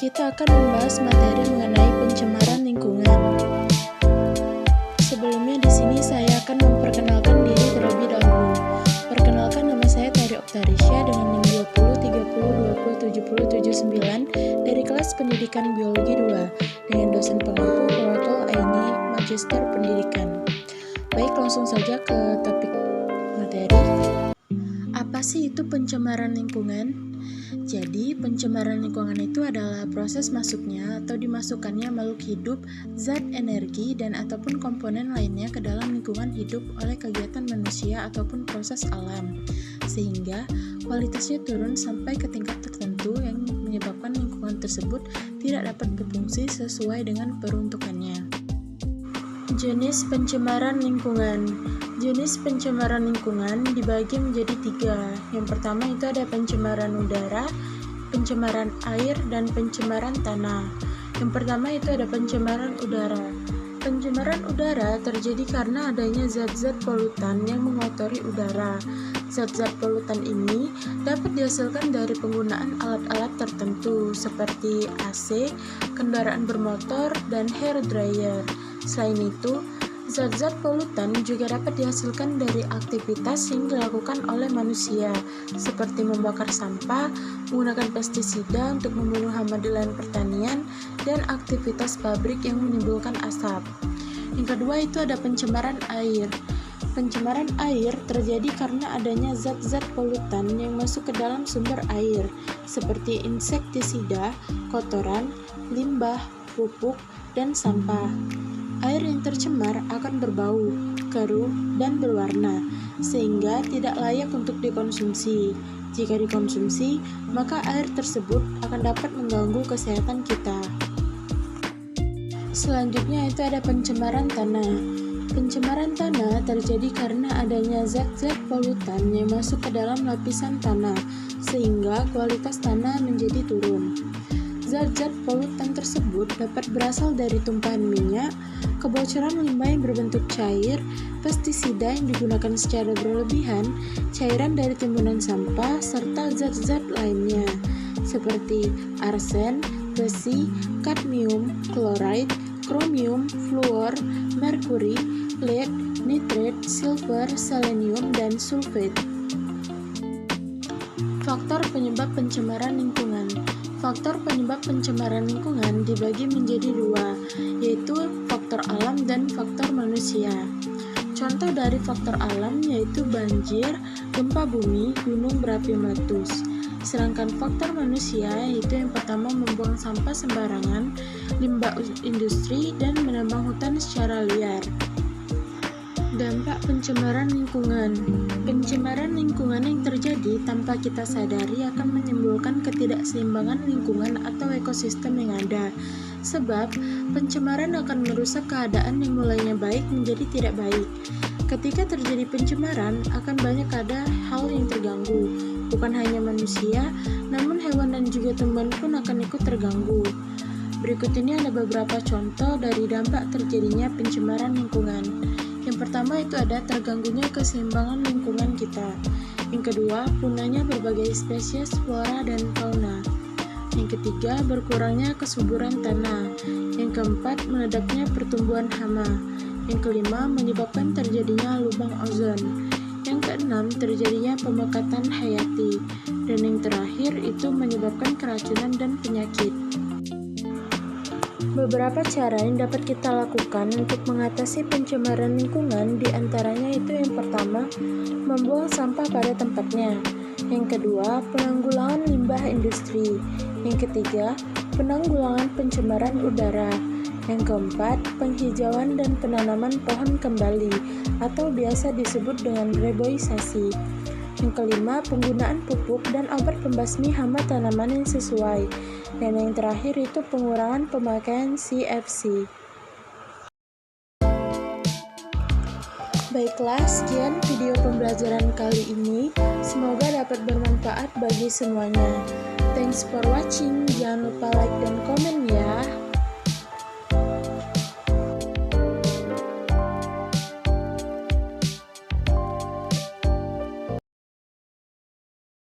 kita akan membahas materi mengenai pencemaran lingkungan. Sebelumnya di sini saya akan memperkenalkan diri terlebih dahulu. Perkenalkan, nama saya Tari Oktarisya dengan NIM 20 30 20 70 79 dari kelas Pendidikan Biologi 2 dengan dosen pengampu Protokol Aini Magister Pendidikan. Baik, langsung saja ke topik materi. Apa sih itu pencemaran lingkungan? Jadi, pencemaran lingkungan itu adalah proses masuknya atau dimasukkannya makhluk hidup, zat, energi, dan ataupun komponen lainnya ke dalam lingkungan hidup oleh kegiatan manusia ataupun proses alam, sehingga kualitasnya turun sampai ke tingkat tertentu yang menyebabkan lingkungan tersebut tidak dapat berfungsi sesuai dengan peruntukannya. Jenis pencemaran lingkungan. Jenis pencemaran lingkungan dibagi menjadi 3. Yang pertama itu ada pencemaran udara, pencemaran air, dan pencemaran tanah. Yang pertama itu ada pencemaran udara. Pencemaran udara terjadi karena adanya zat-zat polutan yang mengotori udara. Zat-zat polutan ini dapat dihasilkan dari penggunaan alat-alat tertentu seperti AC, kendaraan bermotor, dan hair dryer. Selain itu, zat-zat polutan juga dapat dihasilkan dari aktivitas yang dilakukan oleh manusia, seperti membakar sampah, menggunakan pestisida untuk membunuh hama di lahan pertanian, dan aktivitas pabrik yang menimbulkan asap. Yang kedua itu ada pencemaran air. Pencemaran air terjadi karena adanya zat-zat polutan yang masuk ke dalam sumber air, seperti insektisida, kotoran, limbah, pupuk, dan sampah. Air yang tercemar akan berbau, keruh, dan berwarna, sehingga tidak layak untuk dikonsumsi. Jika dikonsumsi, maka air tersebut akan dapat mengganggu kesehatan kita. Selanjutnya itu ada pencemaran tanah. Pencemaran tanah terjadi karena adanya zat-zat polutan yang masuk ke dalam lapisan tanah, sehingga kualitas tanah menjadi turun. Zat-zat polutan tersebut dapat berasal dari tumpahan minyak, kebocoran limbah yang berbentuk cair, pestisida yang digunakan secara berlebihan, cairan dari timbunan sampah, serta zat-zat lainnya seperti arsen, besi, kadmium, klorida, kromium, fluor, merkuri, lead, nitrat, silver, selenium, dan sulfat. Faktor penyebab pencemaran lingkungan. Faktor penyebab pencemaran lingkungan dibagi menjadi 2, yaitu faktor alam dan faktor manusia. Contoh dari faktor alam yaitu banjir, gempa bumi, gunung berapi meletus. Sedangkan faktor manusia yaitu yang pertama membuang sampah sembarangan, limbah industri, dan menambang hutan secara liar. Dampak pencemaran lingkungan. Pencemaran lingkungan yang terjadi tanpa kita sadari akan menimbulkan ketidakseimbangan lingkungan atau ekosistem yang ada. Sebab, pencemaran akan merusak keadaan yang mulainya baik menjadi tidak baik. Ketika terjadi pencemaran, akan banyak ada hal yang terganggu. Bukan hanya manusia, namun hewan dan juga tumbuhan pun akan ikut terganggu. Berikut ini ada beberapa contoh dari dampak terjadinya pencemaran lingkungan. Yang pertama itu ada terganggunya keseimbangan lingkungan kita. Yang kedua, punahnya berbagai spesies flora dan fauna. Yang ketiga, berkurangnya kesuburan tanah. Yang keempat, meledaknya pertumbuhan hama. Yang kelima, menyebabkan terjadinya lubang ozon. Yang keenam, terjadinya pemekatan hayati. Dan yang terakhir, itu menyebabkan keracunan dan penyakit. Beberapa cara yang dapat kita lakukan untuk mengatasi pencemaran lingkungan diantaranya itu yang pertama, membuang sampah pada tempatnya. Yang kedua, penanggulangan limbah industri. Yang ketiga, penanggulangan pencemaran udara. Yang keempat, penghijauan dan penanaman pohon kembali atau biasa disebut dengan reboisasi. Yang kelima, penggunaan pupuk dan obat pembasmi hama tanaman yang sesuai. Dan yang terakhir itu pengurangan pemakaian CFC. Baiklah, sekian video pembelajaran kali ini. Semoga dapat bermanfaat bagi semuanya. Thanks for watching. Jangan lupa like dan komen ya.